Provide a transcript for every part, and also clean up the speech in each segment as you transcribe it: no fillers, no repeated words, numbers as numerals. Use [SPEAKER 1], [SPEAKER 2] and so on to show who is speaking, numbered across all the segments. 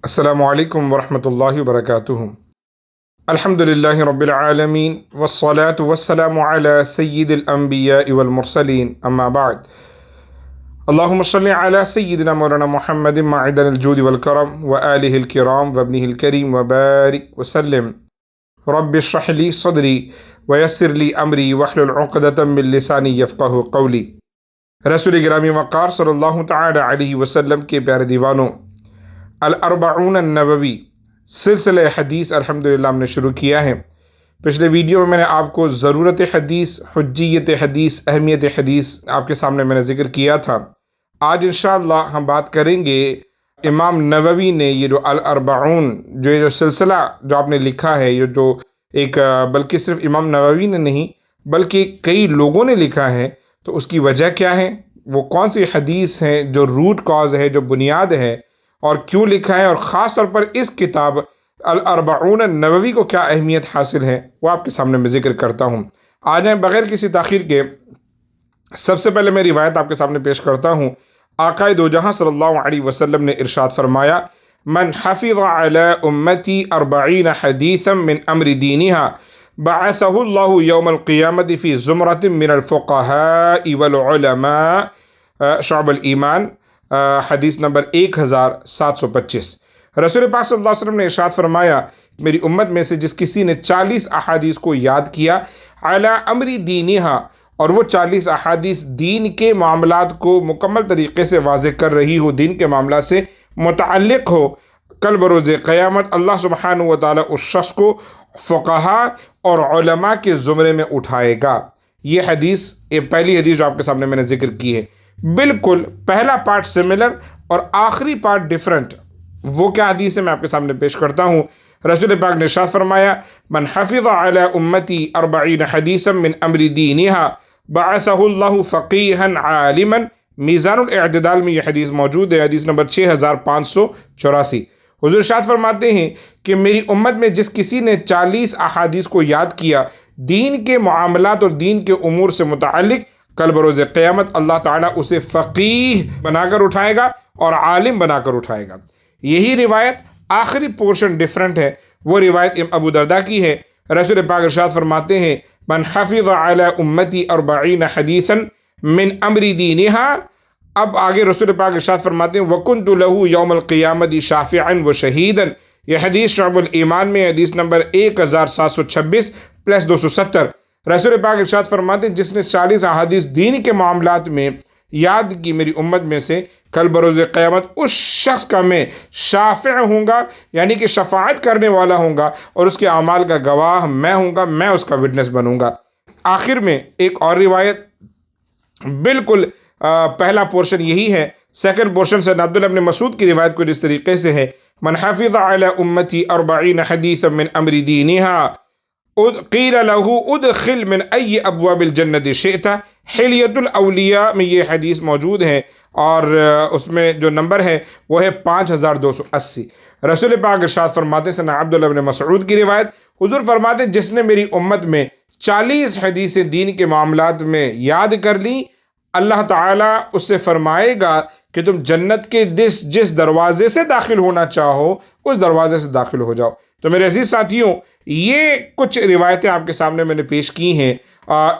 [SPEAKER 1] السلام علیکم ورحمۃ اللہ وبرکاتہ۔ الحمدللہ رب العالمین والصلاة والسلام علی سید الانبیاء والمرسلین، اما بعد۔ اللہم صلی علی سیدنا مولانا محمد معدن الجود والکرم وآلہ الکرام وابنہ الکریم وبارک وسلم۔ رب اشرح لی صدری ویسر لی امری واحلل عقدۃ من لسانی یفقہوا قولی۔ رسول گرامی وقار صلی اللہ تعالی علیہ وسلم کے پیارے دیوانوں، الاربعون النووی سلسلہ حدیث الحمدللہ ہم نے شروع کیا ہے۔ پچھلے ویڈیو میں میں نے آپ کو ضرورت حدیث، حجیت حدیث، اہمیت حدیث آپ کے سامنے میں نے ذکر کیا تھا۔ آج انشاءاللہ ہم بات کریں گے امام نووی نے یہ جو الاربعون جو سلسلہ جو آپ نے لکھا ہے، یہ جو ایک بلکہ صرف امام نووی نے نہیں بلکہ کئی لوگوں نے لکھا ہے، تو اس کی وجہ کیا ہے، وہ کون سی حدیث ہیں جو روٹ کاز ہے، جو بنیاد ہے، اور کیوں لکھا ہے، اور خاص طور پر اس کتاب الاربعون النووی کو کیا اہمیت حاصل ہے، وہ آپ کے سامنے میں ذکر کرتا ہوں۔ آ جائیں بغیر کسی تاخیر کے، سب سے پہلے میں روایت آپ کے سامنے پیش کرتا ہوں۔ آقا دو جہاں صلی اللہ علیہ وسلم نے ارشاد فرمایا، من حفظ علی امتی 40 حدیثا من امر دینہا بعثہ اللہ یوم القیامت فی زمرۃ من الفقہاء والعلماء، شعب الایمان، حدیث نمبر 1725۔ رسول پاک صلی اللہ علیہ وسلم نے ارشاد فرمایا، میری امت میں سے جس کسی نے 40 احادیث کو یاد کیا علی امر دینہا، اور وہ 40 احادیث دین کے معاملات کو مکمل طریقے سے واضح کر رہی ہو، دین کے معاملات سے متعلق ہو، کل بروز قیامت اللہ سبحانہ و تعالیٰ اس شخص کو فقہاء اور علماء کے زمرے میں اٹھائے گا۔ یہ حدیث، پہلی حدیث جو آپ کے سامنے میں نے ذکر کی ہے، بالکل پہلا پارٹ سملر اور آخری پارٹ ڈیفرنٹ۔ وہ کیا حدیث ہے میں آپ کے سامنے پیش کرتا ہوں۔ رسول پاک نے ارشاد فرمایا، من حفظ علی امتی 40 حدیثا من امر دینہا بعثہ اللہ فقیہا عالما۔ میزان الاعتدال میں یہ حدیث موجود ہے، حدیث نمبر 6584۔ حضور ارشاد فرماتے ہیں کہ میری امت میں جس کسی نے 40 احادیث کو یاد کیا دین کے معاملات اور دین کے امور سے متعلق، کل بروز قیامت اللہ تعالیٰ اسے فقیہ بنا کر اٹھائے گا اور عالم بنا کر اٹھائے گا۔ یہی روایت آخری پورشن ڈیفرنٹ ہے، وہ روایت ابو درداء کی ہے۔ رسول پاک ارشاد فرماتے ہیں، من حفظ علی امتی 40 حدیثا من امر دینہا۔ اب آگے رسول پاک ارشاد فرماتے ہیں، وَكُنْتُ لَهُ يَوْمَ الْقِيَامَةِ شَافِعًا وَشَهِيدًا۔ یہ حدیث شعب الایمان میں حدیث نمبر 1726 + 270۔ رسول پاک ارشاد فرماتے ہیں، جس نے 40 احادیث دین کے معاملات میں یاد کی میری امت میں سے، کل بروز قیامت اس شخص کا میں شافع ہوں گا، یعنی کہ شفاعت کرنے والا ہوں گا، اور اس کے اعمال کا گواہ میں ہوں گا، میں اس کا وٹنس بنوں گا۔ آخر میں ایک اور روایت، بالکل پہلا پورشن یہی ہے، سیکنڈ پورشن سے عبداللہ بن مسعود کی روایت کو جس طریقے سے ہے، من حفظ علی امتی 40 حدیثا من امر دینہا قیل له ادخل من ای ابواب الجنت شئت۔ حلیۃ الاولیاء میں یہ حدیث موجود ہے، اور اس میں جو نمبر ہے وہ ہے 5280۔ رسول پاک ارشاد فرماتے ہیں، سیدنا عبداللہ بن مسعود کی روایت، حضور فرماتے ہیں، جس نے میری امت میں 40 حدیث دین کے معاملات میں یاد کر لی، اللہ تعالیٰ اس سے فرمائے گا کہ تم جنت کے جس دروازے سے داخل ہونا چاہو اس دروازے سے داخل ہو جاؤ۔ تو میرے عزیز ساتھیوں، یہ کچھ روایتیں آپ کے سامنے میں نے پیش کی ہیں۔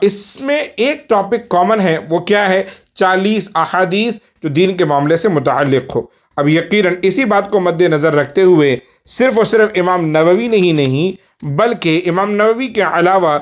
[SPEAKER 1] اس میں ایک ٹاپک کامن ہے، وہ کیا ہے؟ 40 احادیث جو دین کے معاملے سے متعلق ہو۔ اب یقیناً اسی بات کو مد نظر رکھتے ہوئے صرف اور صرف امام نووی نہیں بلکہ امام نووی کے علاوہ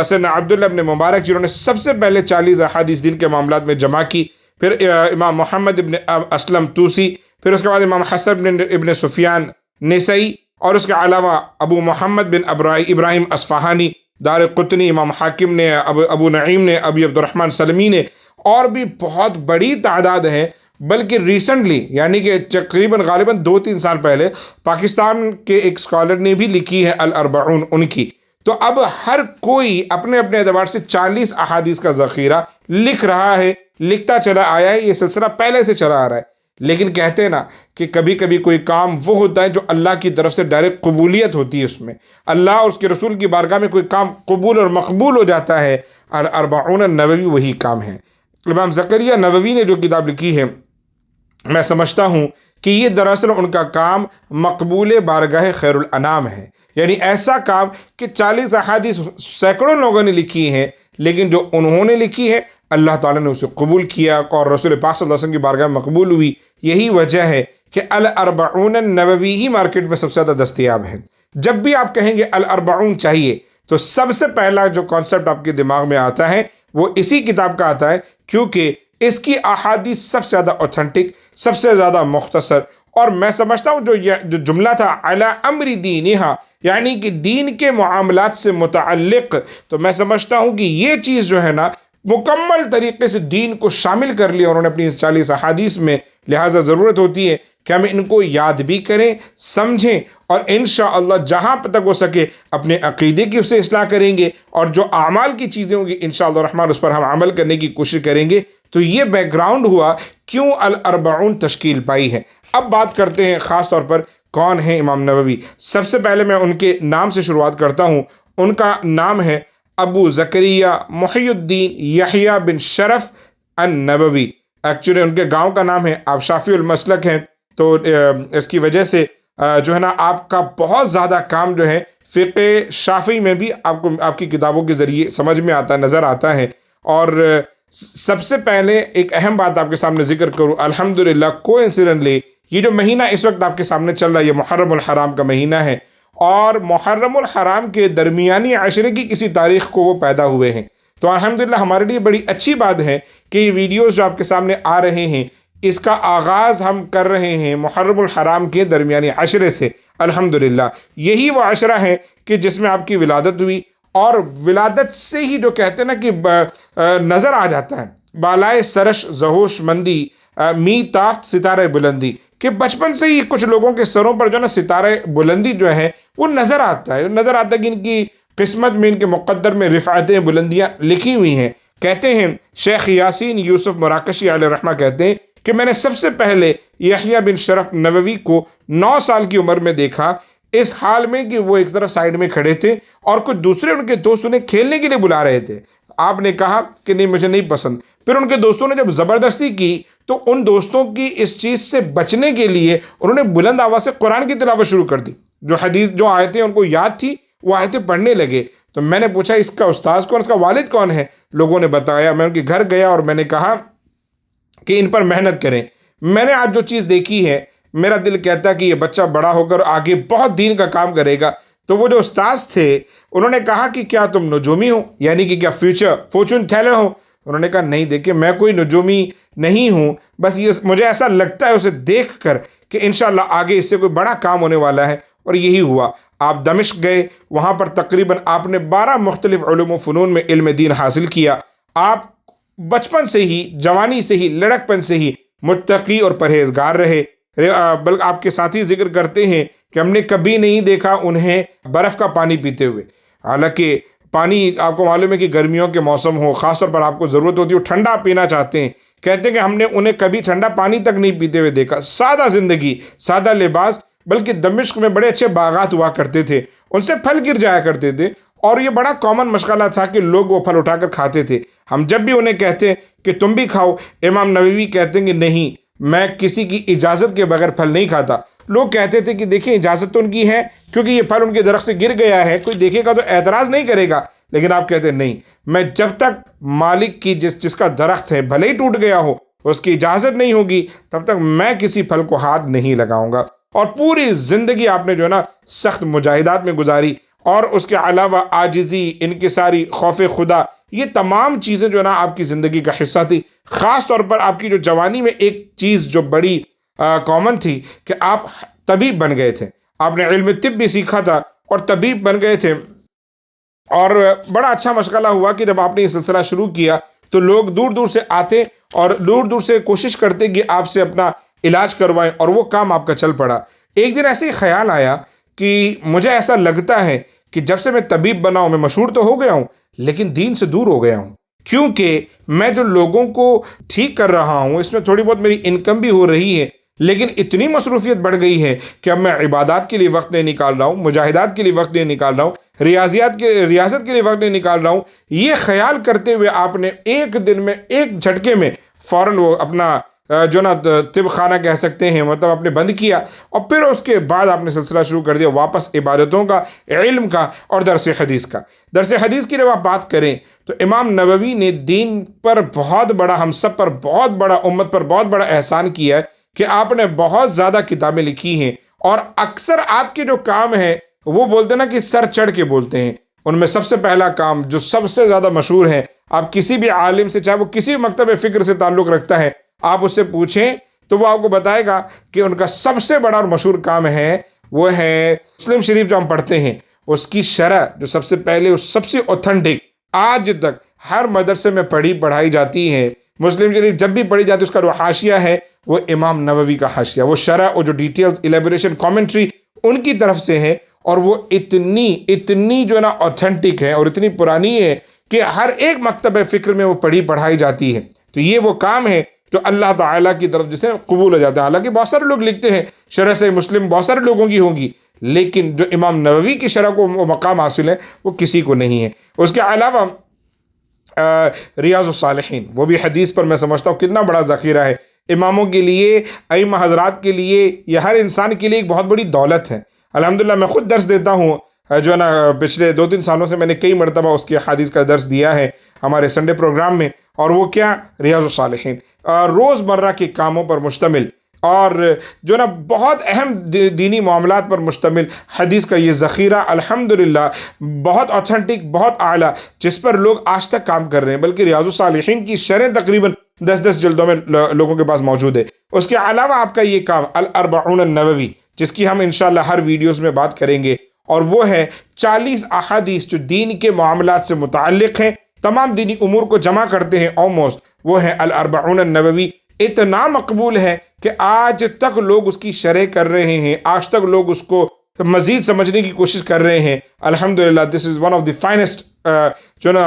[SPEAKER 1] سیدنا عبداللہ بن مبارک جنہوں نے سب سے پہلے 40 احادیث دین کے معاملات میں جمع کی، پھر امام محمد ابن اسلم توسی، پھر اس کے بعد امام حسن ابن سفیان نسائی، اور اس کے علاوہ ابو محمد بن ابراہیم اصفہانی دار قطنی، امام حاکم نے، ابو نعیم نے، ابی عبد الرحمن سلمی نے، اور بھی بہت بڑی تعداد ہے۔ بلکہ ریسنٹلی، یعنی کہ تقریباً غالباً 2-3 سال پہلے، پاکستان کے ایک اسکالر نے بھی لکھی ہے الاربعون ان کی۔ تو اب ہر کوئی اپنے اپنے اعتبار سے 40 احادیث کا ذخیرہ لکھ رہا ہے، لکھتا چلا آیا ہے، یہ سلسلہ پہلے سے چلا آ رہا ہے۔ لیکن کہتے ہیں نا کہ کبھی کبھی کوئی کام وہ ہوتا ہے جو اللہ کی طرف سے ڈائریکٹ قبولیت ہوتی ہے، اس میں اللہ اور اس کے رسول کی بارگاہ میں کوئی کام قبول اور مقبول ہو جاتا ہے۔ الاربعون النووی وہی کام ہے۔ امام زکریا نووی نے جو کتاب لکھی ہے میں سمجھتا ہوں کہ یہ دراصل ان کا کام مقبول بارگاہ خیر الانام ہے، یعنی ایسا کام کہ 40 احادیث سینکڑوں لوگوں نے لکھی ہیں، لیکن جو انہوں نے لکھی ہے اللہ تعالیٰ نے اسے قبول کیا اور رسول پاک صلی اللہ علیہ وسلم کی بارگاہ میں مقبول ہوئی۔ یہی وجہ ہے کہ الاربعون النووی ہی مارکیٹ میں سب سے زیادہ دستیاب ہے۔ جب بھی آپ کہیں گے الاربعون چاہیے تو سب سے پہلا جو کانسیپٹ آپ کے دماغ میں آتا ہے وہ اسی کتاب کا آتا ہے، کیونکہ اس کی احادیث سب سے زیادہ اوتھینٹک، سب سے زیادہ مختصر، اور میں سمجھتا ہوں جو جملہ تھا علی امر دینہا، یعنی کہ دین کے معاملات سے متعلق، تو میں سمجھتا ہوں کہ یہ چیز جو ہے نا مکمل طریقے سے دین کو شامل کر لیا انہوں نے اپنی 40 احادیث میں، لہٰذا ضرورت ہوتی ہے کہ ہم ان کو یاد بھی کریں، سمجھیں، اور انشاءاللہ جہاں تک ہو سکے اپنے عقیدے کی اسے اصلاح کریں گے، اور جو اعمال کی چیزیں ہوں گی انشاءاللہ الرحمن اس پر ہم عمل کرنے کی کوشش کریں گے۔ تو یہ بیک گراؤنڈ ہوا کیوں الاربعون تشکیل پائی ہے۔ اب بات کرتے ہیں خاص طور پر کون ہیں امام نووی۔ سب سے پہلے میں ان کے نام سے شروعات کرتا ہوں۔ ان کا نام ہے ابو زکریہ محی الدین یحییٰ بن شرف النووی۔ ایکچولی ان کے گاؤں کا نام ہے، آپ شافعی المسلک ہیں، تو اس کی وجہ سے جو ہے نا آپ کا بہت زیادہ کام جو ہے فقہ شافعی میں بھی آپ کو آپ کی کتابوں کے ذریعے سمجھ میں آتا ہے، نظر آتا ہے۔ اور سب سے پہلے ایک اہم بات آپ کے سامنے ذکر کروں، الحمدللہ کوانسیڈنٹلی یہ جو مہینہ اس وقت آپ کے سامنے چل رہا ہے یہ محرم الحرام کا مہینہ ہے، اور محرم الحرام کے درمیانی عشرے کی کسی تاریخ کو وہ پیدا ہوئے ہیں۔ تو الحمدللہ ہمارے لیے بڑی اچھی بات ہے کہ یہ ویڈیوز جو آپ کے سامنے آ رہے ہیں اس کا آغاز ہم کر رہے ہیں محرم الحرام کے درمیانی عشرے سے۔ الحمدللہ یہی وہ عشرہ ہے کہ جس میں آپ کی ولادت ہوئی، اور ولادت سے ہی جو کہتے ہیں نا کہ نظر آ جاتا ہے بالائے سرش زہوش مندی می تافت ستارہ بلندی، کہ بچپن سے ہی کچھ لوگوں کے سروں پر جو ہے نا ستارہ بلندی جو ہے وہ نظر آتا ہے، کہ ان کی قسمت میں، ان کے مقدر میں رفعتیں بلندیاں لکھی ہوئی ہیں۔ کہتے ہیں شیخ یاسین یوسف مراکشی علیہ رحمہ کہتے ہیں کہ میں نے سب سے پہلے یحییٰ بن شرف نووی کو 9 سال کی عمر میں دیکھا، اس حال میں کہ وہ ایک طرف سائیڈ میں کھڑے تھے اور کچھ دوسرے ان کے دوست انہیں کھیلنے کے لیے بلا رہے تھے۔ آپ نے کہا کہ نہیں مجھے نہیں پسند، پھر ان کے دوستوں نے جب زبردستی کی تو ان دوستوں کی اس چیز سے بچنے کے لیے انہوں نے بلند آواز سے قرآن کی تلاوت شروع کر دی، جو حدیث جو آیتیں ان کو یاد تھی وہ آیتیں پڑھنے لگے۔ تو میں نے پوچھا اس کا استاذ کون، اس کا والد کون ہے؟ لوگوں نے بتایا، میں ان کے گھر گیا اور میں نے کہا کہ ان پر محنت کریں۔ میں نے آج جو چیز دیکھی ہے میرا دل کہتا ہے کہ یہ بچہ بڑا ہو کر آگے بہت دین کا کام کرے گا۔ تو وہ جو استاذ تھے انہوں نے کہا کہ کیا تم نجومی ہو، یعنی کہ کیا فیوچر فارچون ٹیلر ہو؟ انہوں نے کہا نہیں دیکھیں میں کوئی نجومی نہیں ہوں، بس یہ مجھے ایسا لگتا ہے اسے دیکھ کر کہ انشاءاللہ آگے اس سے کوئی بڑا کام ہونے والا ہے، اور یہی ہوا۔ آپ دمشق گئے، وہاں پر تقریباً آپ نے 12 مختلف علوم و فنون میں علم دین حاصل کیا۔ آپ بچپن سے ہی، جوانی سے ہی، لڑکپن سے ہی متقی اور پرہیزگار رہے، بلکہ آپ کے ساتھی ذکر کرتے ہیں کہ ہم نے کبھی نہیں دیکھا انہیں برف کا پانی پیتے ہوئے۔ حالانکہ پانی آپ کو معلوم ہے کہ گرمیوں کے موسم ہو، خاص طور پر آپ کو ضرورت ہوتی ہے ٹھنڈا پینا چاہتے ہیں، کہتے ہیں کہ ہم نے انہیں کبھی ٹھنڈا پانی تک نہیں پیتے ہوئے دیکھا۔ سادہ زندگی، سادہ لباس، بلکہ دمشق میں بڑے اچھے باغات ہوا کرتے تھے، ان سے پھل گر جایا کرتے تھے، اور یہ بڑا کامن مشغلہ تھا کہ لوگ وہ پھل اٹھا کر کھاتے تھے۔ ہم جب بھی انہیں کہتے کہ تم بھی کھاؤ، امام نووی کہتے ہیں کہ نہیں میں کسی کی اجازت کے بغیر پھل نہیں کھاتا۔ لوگ کہتے تھے کہ دیکھیں اجازت تو ان کی ہے کیونکہ یہ پھل ان کے درخت سے گر گیا ہے، کوئی دیکھے گا تو اعتراض نہیں کرے گا، لیکن آپ کہتے ہیں نہیں، میں جب تک مالک کی جس کا درخت ہے بھلے ہی ٹوٹ گیا ہو اس کی اجازت نہیں ہوگی تب تک میں کسی پھل کو ہاتھ نہیں لگاؤں گا۔ اور پوری زندگی آپ نے جو ہے نا سخت مجاہدات میں گزاری، اور اس کے علاوہ عاجزی، انکساری، خوف خدا، یہ تمام چیزیں جو ہے نا آپ کی زندگی کا حصہ تھی۔ خاص طور پر آپ کی جو جوانی میں ایک چیز جو بڑی کامن تھی کہ آپ طبیب بن گئے تھے، آپ نے علم طب بھی سیکھا تھا اور طبیب بن گئے تھے، اور بڑا اچھا مشغلہ ہوا کہ جب آپ نے یہ سلسلہ شروع کیا تو لوگ دور دور سے آتے اور دور دور سے کوشش کرتے کہ آپ سے اپنا علاج کروائیں، اور وہ کام آپ کا چل پڑا۔ ایک دن ایسے ہی خیال آیا کہ مجھے ایسا لگتا ہے کہ جب سے میں طبیب بنا ہوں، میں مشہور تو ہو گیا ہوں لیکن دین سے دور ہو گیا ہوں، کیونکہ میں جو لوگوں کو ٹھیک کر رہا ہوں اس میں تھوڑی بہت میری انکم بھی ہو رہی ہے، لیکن اتنی مصروفیت بڑھ گئی ہے کہ اب میں عبادات کے لیے وقت نہیں نکال رہا ہوں، مجاہدات کے لیے وقت نہیں نکال رہا ہوں، ریاضت کے لیے وقت نہیں نکال رہا ہوں۔ یہ خیال کرتے ہوئے آپ نے ایک دن میں ایک جھٹکے میں فوراً وہ اپنا جو نا طب خانہ کہہ سکتے ہیں، مطلب آپ نے بند کیا، اور پھر اس کے بعد آپ نے سلسلہ شروع کر دیا واپس عبادتوں کا، علم کا اور درس حدیث کا۔ درس حدیث کی جب آپ بات کریں تو امام نووی نے دین پر بہت بڑا، ہم سب پر بہت بڑا، امت پر بہت بڑا احسان کیا ہے کہ آپ نے بہت زیادہ کتابیں لکھی ہیں، اور اکثر آپ کے جو کام ہیں وہ بولتے ہیں نا کہ سر چڑھ کے بولتے ہیں۔ ان میں سب سے پہلا کام جو سب سے زیادہ مشہور ہے، آپ کسی بھی عالم سے، چاہے وہ کسی مکتب فکر سے تعلق رکھتا ہے، آپ اس سے پوچھیں تو وہ آپ کو بتائے گا کہ ان کا سب سے بڑا اور مشہور کام ہے، وہ ہے مسلم شریف جو ہم پڑھتے ہیں، اس کی شرح جو سب سے پہلے اور سب سے اوتھنٹک آج تک ہر مدرسے میں پڑھائی جاتی ہے۔ مسلم شریف جب بھی پڑھی جاتی ہے، اس کا جو حاشیہ ہے وہ امام نووی کا حاشیہ، وہ شرح اور جو ڈیٹیلز، ایلیبوریشن، کامنٹری ان کی طرف سے ہے، اور وہ اتنی جو ہے نا اوتھنٹک ہے اور اتنی پرانی ہے کہ ہر ایک مکتب فکر میں وہ پڑھائی جاتی ہے۔ تو یہ وہ کام ہے جو اللہ تعالیٰ کی طرف جسے قبول ہو جاتا ہے۔ حالانکہ بہت سارے لوگ لکھتے ہیں شرح صحیح مسلم، بہت سارے لوگوں کی ہوگی، لیکن جو امام نووی کی شرح کو وہ مقام حاصل ہے وہ کسی کو نہیں ہے۔ اس کے علاوہ ریاض الصالحین، وہ بھی حدیث پر میں سمجھتا ہوں کتنا بڑا ذخیرہ ہے اماموں کے لیے، ائمہ حضرات کے لیے، یا ہر انسان کے لیے ایک بہت بڑی دولت ہے۔ الحمدللہ میں خود درس دیتا ہوں، جو ہے نا پچھلے 2-3 سالوں سے میں نے کئی مرتبہ اس کی حدیث کا درس دیا ہے ہمارے سنڈے پروگرام میں، اور وہ کیا، ریاض الصالحین، روز مرہ کے کاموں پر مشتمل، اور جو نا بہت اہم دینی معاملات پر مشتمل حدیث کا یہ ذخیرہ الحمدللہ بہت اوتھنٹک، بہت اعلیٰ، جس پر لوگ آج تک کام کر رہے ہیں، بلکہ ریاض الصالحین کی شرح تقریباً 10 جلدوں میں لوگوں کے پاس موجود ہے۔ اس کے علاوہ آپ کا یہ کام الاربعون النووی، جس کی ہم انشاءاللہ ہر ویڈیوز میں بات کریں گے، اور وہ ہے 40 احادیث جو دین کے معاملات سے متعلق ہیں، تمام دینی امور کو جمع کرتے ہیں آلموسٹ، وہ ہے الاربعون النووی۔ اتنا مقبول ہے کہ آج تک لوگ اس کی شرح کر رہے ہیں، آج تک لوگ اس کو مزید سمجھنے کی کوشش کر رہے ہیں۔ الحمدللہ this is one of the finest جو نا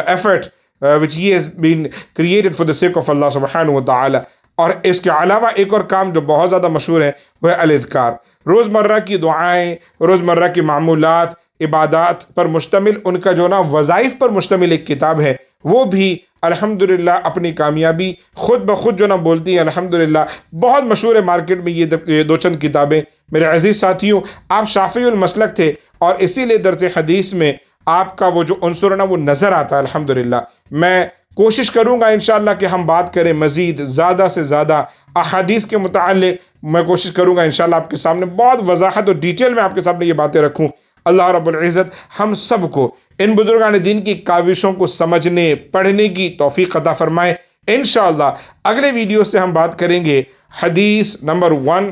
[SPEAKER 1] effort which he has been created for the sake of Allah سبحانہ وتعالی۔ اور اس کے علاوہ ایک اور کام جو بہت زیادہ مشہور ہے وہ ہے الاذکار، روزمرہ کی دعائیں، روزمرہ کی معمولات، عبادات پر مشتمل، ان کا جو نا وظائف پر مشتمل ایک کتاب ہے، وہ بھی الحمدللہ اپنی کامیابی خود بخود جو نا بولتی ہے۔ الحمدللہ بہت مشہور ہے مارکیٹ میں یہ 2 کتابیں۔ میرے عزیز ساتھیوں، آپ شافعی المسلک تھے، اور اسی لیے درس حدیث میں آپ کا وہ جو عنصر ہے نا وہ نظر آتا ہے۔ الحمدللہ میں کوشش کروں گا انشاءاللہ کہ ہم بات کریں مزید زیادہ سے زیادہ احادیث کے متعلق، میں کوشش کروں گا انشاءاللہ آپ کے سامنے بہت وضاحت اور ڈیٹیل میں آپ کے سامنے یہ باتیں رکھوں۔ اللہ رب العزت ہم سب کو ان بزرگان دین کی کاوشوں کو سمجھنے، پڑھنے کی توفیق عطا فرمائے۔ انشاءاللہ اگلے ویڈیو سے ہم بات کریں گے حدیث نمبر 1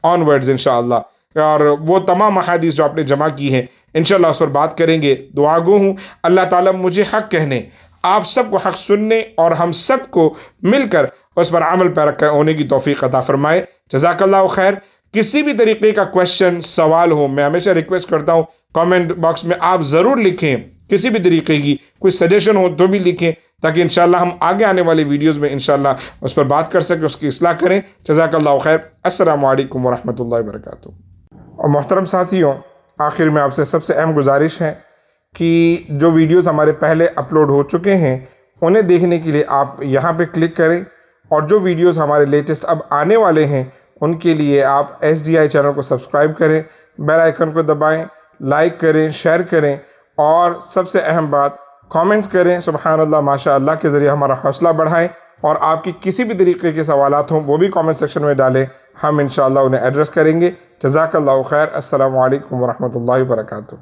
[SPEAKER 1] آنورڈز انشاءاللہ، اور وہ تمام احادیث جو آپ نے جمع کی ہیں انشاءاللہ اس پر بات کریں گے۔ دعا گو ہوں اللہ تعالیٰ مجھے حق کہنے، آپ سب کو حق سننے، اور ہم سب کو مل کر اس پر عمل پیرا ہونے کی توفیق عطا فرمائے۔ جزاک اللہ خیر۔ کسی بھی طریقے کا کویشچن، سوال ہو، میں ہمیشہ ریکویسٹ کرتا ہوں کامنٹ باکس میں آپ ضرور لکھیں، کسی بھی طریقے کی کوئی سجیشن ہو تو بھی لکھیں، تاکہ انشاءاللہ ہم آگے آنے والی ویڈیوز میں انشاءاللہ اس پر بات کر سکیں، اس کی اصلاح کریں۔ جزاک اللہ خیر۔ السلام علیکم ورحمۃ اللہ وبرکاتہ۔ اور محترم ساتھیوں، آخر میں آپ سے سب سے اہم گزارش ہے کہ جو ویڈیوز ہمارے پہلے اپلوڈ ہو چکے ہیں انہیں دیکھنے کے لیے آپ یہاں پہ کلک کریں، اور جو ویڈیوز ہمارے لیٹسٹ اب آنے والے ہیں ان کے لیے آپ SDI چینل کو سبسکرائب کریں، بیل آئیکن کو دبائیں، لائک کریں، شیئر کریں، اور سب سے اہم بات کامنٹس کریں، سبحان اللہ، ماشاء اللہ کے ذریعے ہمارا حوصلہ بڑھائیں، اور آپ کی کسی بھی طریقے کے سوالات ہوں وہ بھی کامنٹ سیکشن میں ڈالیں، ہم انشاءاللہ انہیں ایڈریس کریں گے۔ جزاک اللہ خیر۔ السلام علیکم ورحمۃ اللہ وبرکاتہ۔